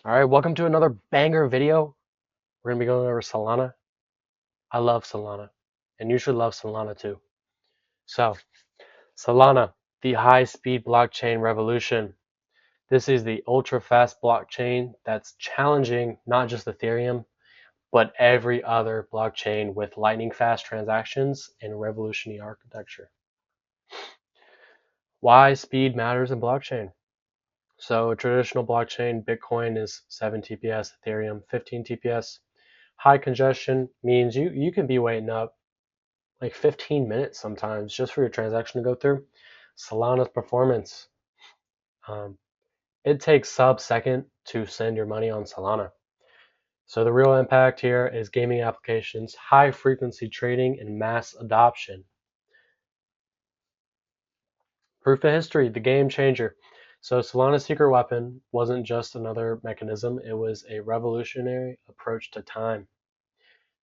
All right, welcome to another banger video. We're gonna be going over Solana. I love Solana, and you should love Solana too. So, Solana, the high-speed blockchain revolution. This is the ultra-fast blockchain that's challenging not just Ethereum, but every other blockchain with lightning-fast transactions and revolutionary architecture. Why speed matters in blockchain? So, a traditional blockchain, Bitcoin is 7 TPS, Ethereum 15 TPS. High congestion means you can be waiting up like 15 minutes sometimes just for your transaction to go through. Solana's performance. Um, it takes sub-second to send your money on Solana. So the real impact here is gaming applications, high frequency trading, and mass adoption. Proof of history, the game changer. So Solana's secret weapon wasn't just another mechanism, it was a revolutionary approach to time.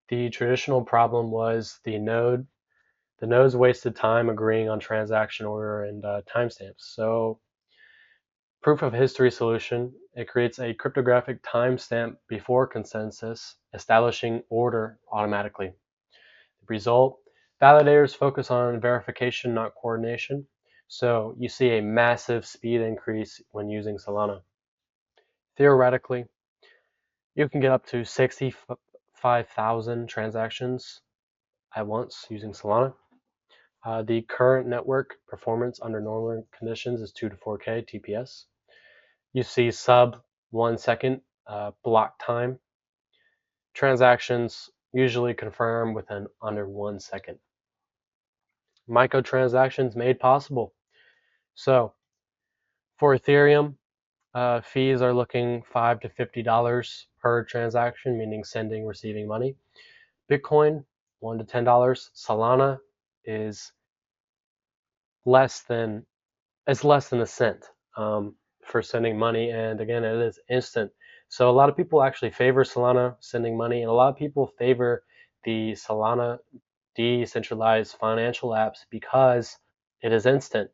The traditional problem was the nodes wasted time agreeing on transaction order and timestamps. So proof of history solution, it creates a cryptographic timestamp before consensus, establishing order automatically. The result, validators focus on verification, not coordination. So you see a massive speed increase when using Solana. Theoretically, you can get up to 65,000 transactions at once using Solana. The current network performance under normal conditions is 2 to 4K TPS. You see sub 1 second block time. Transactions usually confirm within under 1 second. Microtransactions made possible. So for Ethereum, fees are looking $5 to $50 per transaction, meaning sending, receiving money. Bitcoin, $1 to $10. Solana is less than a cent for sending money, and again, it is instant. So a lot of people actually favor Solana sending money, and a lot of people favor the Solana decentralized financial apps because it is instant.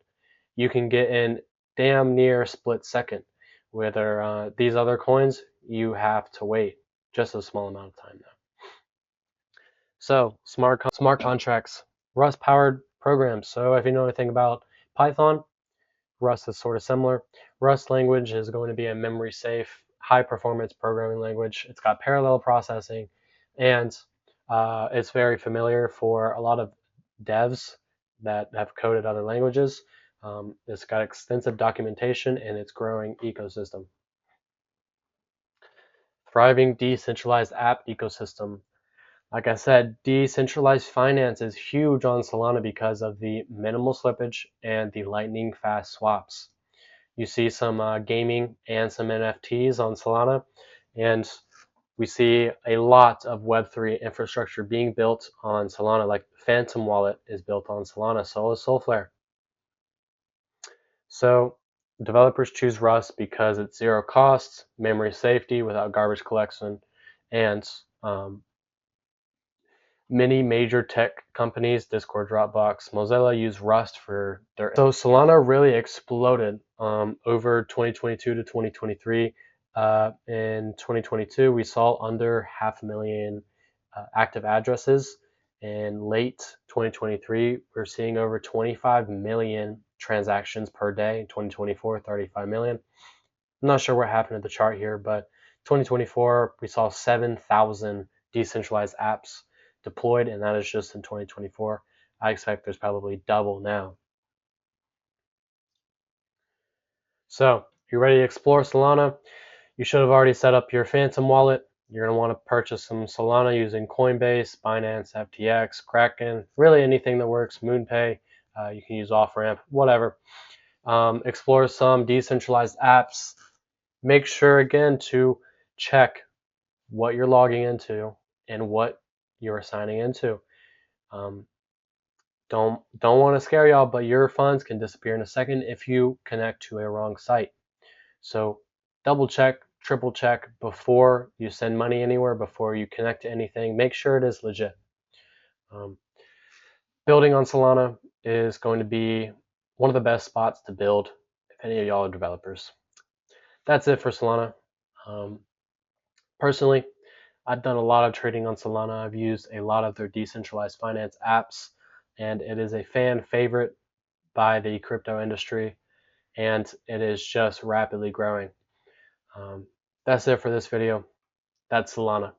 You can get in damn near split second. Whether these other coins, you have to wait just a small amount of time now. So smart contracts, Rust powered programs. So if you know anything about Python, Rust is sort of similar. Rust language is going to be a memory safe, high performance programming language. It's got parallel processing, and it's very familiar for a lot of devs that have coded other languages. It's got extensive documentation and it's growing ecosystem. Thriving decentralized app ecosystem. Like I said, decentralized finance is huge on Solana because of the minimal slippage and the lightning fast swaps. You see some gaming and some NFTs on Solana, and we see a lot of Web3 infrastructure being built on Solana, like Phantom Wallet is built on Solana, so is Solflare. So developers choose Rust because it's zero cost, memory safety without garbage collection, and many major tech companies, Discord, Dropbox, Mozilla, use Rust for their. So Solana really exploded over 2022 to 2023. In 2022, we saw under 500,000 active addresses. In late 2023, we're seeing over 25 million transactions per day. In 2024, 35 million. I'm not sure what happened to the chart here, but 2024, we saw 7,000 decentralized apps deployed, and that is just in 2024. I expect there's probably double now. So, if you're ready to explore Solana, you should have already set up your Phantom wallet. You're going to want to purchase some Solana using Coinbase, Binance, FTX, Kraken, really anything that works, MoonPay. You can use off-ramp, whatever. Explore some decentralized apps. Make sure, again, to check what you're logging into and what you're signing into. Don't want to scare y'all, but your funds can disappear in a second if you connect to a wrong site. So double check, triple check before you send money anywhere, before you connect to anything. Make sure it is legit. Building on Solana is going to be one of the best spots to build if any of y'all are developers. That's it for Solana. Um, Personally, I've done a lot of trading on Solana. I've used a lot of their decentralized finance apps, and it is a fan favorite by the crypto industry, and it is just rapidly growing. That's it for this video. That's Solana.